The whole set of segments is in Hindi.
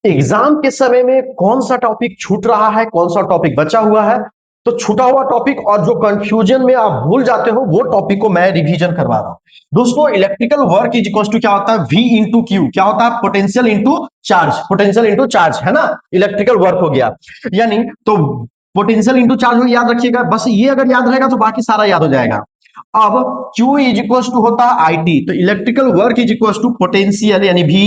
एग्जाम के समय में कौन सा टॉपिक छूट रहा है, कौन सा टॉपिक बचा हुआ है, तो छूटा हुआ टॉपिक और जो कंफ्यूजन में आप भूल जाते हो वो टॉपिक को मैं रिवीजन करवा रहा हूं। दोस्तों, electrical work is equal to क्या होता है, वी इंटू क्यू। क्या होता है, potential into charge. Potential into charge है ना, इलेक्ट्रिकल वर्क हो गया। यानी तो पोटेंशियल इंटू चार्ज हो, याद रखिएगा, बस ये अगर याद रहेगा तो बाकी सारा याद हो जाएगा। अब Q इज इक्वल टू होता है आई टी, तो electrical work is equal to potential यानी V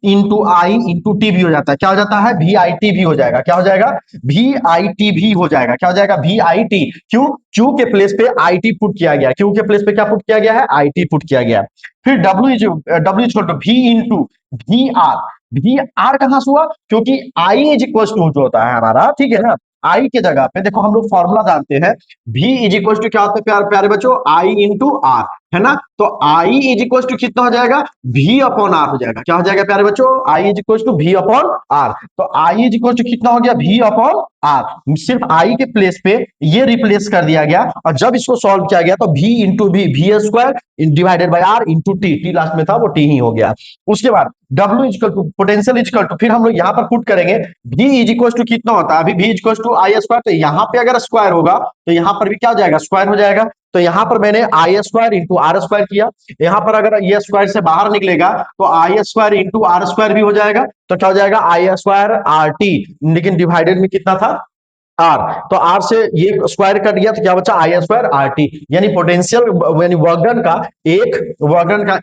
into I into T भी हो जाता है। क्या हो जाता है, वी आई टी भी हो जाएगा। क्या हो जाएगा, वी आई टी भी हो जाएगा। क्या हो जाएगा, वी आई टी। क्यों, क्यू के प्लेस पे आई टी पुट किया गया, क्यू के प्लेस पे क्या पुट किया गया है, आई टी पुट किया गया। फिर W is equal to V into V R. V R कहां से हुआ, क्योंकि आई इज इक्वल टू जो होता है हमारा, ठीक है ना, आई के जगह पे देखो हम लोग फॉर्मूला जानते हैं, v इज इक्वल टू क्या होता है प्यारे प्यारे बच्चों, आई इंटू आर, है ना। तो आई इज इक्वल टू कितना हो जाएगा, v अपॉन आर हो जाएगा। क्या हो जाएगा प्यारे बच्चों, I is equal to v upon R. तो आई इज इक्वल टू कितना हो गया, v अपॉन आर। सिर्फ आई के प्लेस पे ये रिप्लेस कर दिया गया, और जब इसको सॉल्व किया गया तो v into V square divided by R into T last में था, वो टी ही हो गया। उसके बाद W equal to potential equal to, फिर हम लोग यहाँ पर पुट करेंगे V इज इक्वल टू कितना होता है, अभी V is equal to I square, तो यहाँ पे अगर स्क्वायर होगा तो यहाँ पर भी क्या हो जाएगा, स्क्वायर हो जाएगा। तो यहाँ पर मैंने आई स्क्वायर इंटू आर स्क्वायर किया, यहाँ पर अगर ये स्क्वायर से बाहर निकलेगा तो आई स्क्वायर इंटू आर स्क्वायर भी हो जाएगा। तो क्या हो जाएगा, आई स्क्वायर आर टी, लेकिन डिवाइडेड में कितना था, आर। तो आर से ये स्क्वायर कट गया तो क्या बचा, आई स्क्वायर आर टी। यानी पोटेंशियल यानी वर्क डन का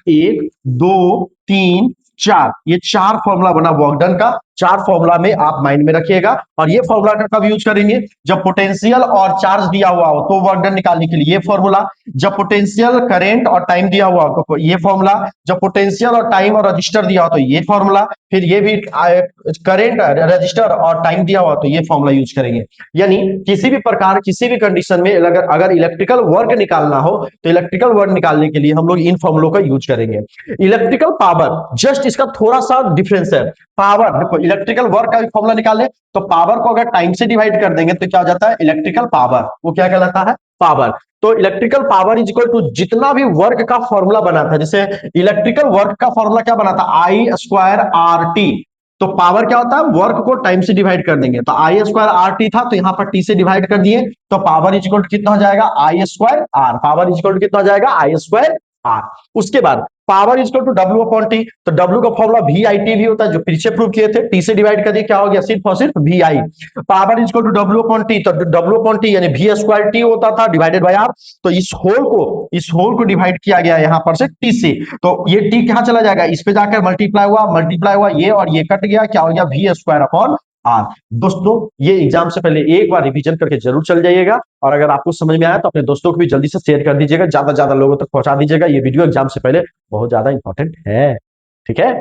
एक, दो, तीन, चार, ये चार फॉर्मूला बना वर्क डन का। चार फॉर्मूला में आप माइंड में रखिएगा, और ये फॉर्मूला का कब यूज करेंगे, जब पोटेंशियल और चार्ज दिया हुआ हो तो वर्क डन निकालने के लिए ये फॉर्मूला, जब पोटेंशियल करंट और टाइम दिया हुआ हो तो ये फॉर्मूला, जब पोटेंशियल और टाइम और रजिस्टर दिया हो तो ये फॉर्मूला, फिर ये भी करंट रजिस्टर और टाइम दिया हुआ तो ये फॉर्मूला यूज करेंगे। यानी किसी भी प्रकार किसी भी कंडीशन में अगर इलेक्ट्रिकल वर्क निकालना हो तो इलेक्ट्रिकल वर्क निकालने के लिए हम लोग इन फॉर्मूलों का यूज करेंगे। इलेक्ट्रिकल पावर, जस्ट इसका थोड़ा सा डिफरेंस है। पावर देखो, इलेक्ट्रिकल वर्क का फॉर्मूला निकाले तो पावर को अगर टाइम से डिवाइड कर देंगे तो क्या हो जाता है, इलेक्ट्रिकल पावर, वो क्या कहलाता है, पावर। तो electrical power is equal to जितना भी वर्क का फॉर्मूला बना था, जैसे इलेक्ट्रिकल वर्क का फॉर्मूला क्या बना था, आई स्क्वायर आर टी। तो पावर क्या होता है, वर्क को टाइम से डिवाइड कर देंगे, तो आई स्क्वायर आर टी था तो यहाँ पर टी से डिवाइड कर दिए, तो पावर इज इक्वल टू कितना हो जाएगा, I square R. Power is equal to कितना हो जाएगा, आई स्क्वायर आर। उसके बाद power is equal to W upon T, तो डब्ल्यू का फॉर्मूला वी आई टी भी होता है, जो पीछे प्रूव किए थे, टी से डिवाइड कर दिए, क्या हो गया, सिर्फ और सिर्फ V I. Power is equal to W upon T, तो डब्ल्यू अपॉन टी यानी वी स्क्वायर टी होता था डिवाइडेड बाय आर। तो इस होल को डिवाइड किया गया यहाँ पर से टी से, तो ये टी कहाँ चला जाएगा, इस पे जाकर मल्टीप्लाई हुआ ये, और ये कट गया, क्या हो गया, वी स्क्वायर अपॉन आर। दोस्तों, ये एग्जाम से पहले एक बार रिवीजन करके जरूर चल जाइएगा, और अगर आपको समझ में आया तो अपने दोस्तों को भी जल्दी से शेयर कर दीजिएगा, ज्यादा से ज्यादा लोगों तक पहुंचा दीजिएगा। ये वीडियो एग्जाम से पहले बहुत ज्यादा इंपॉर्टेंट है, ठीक है।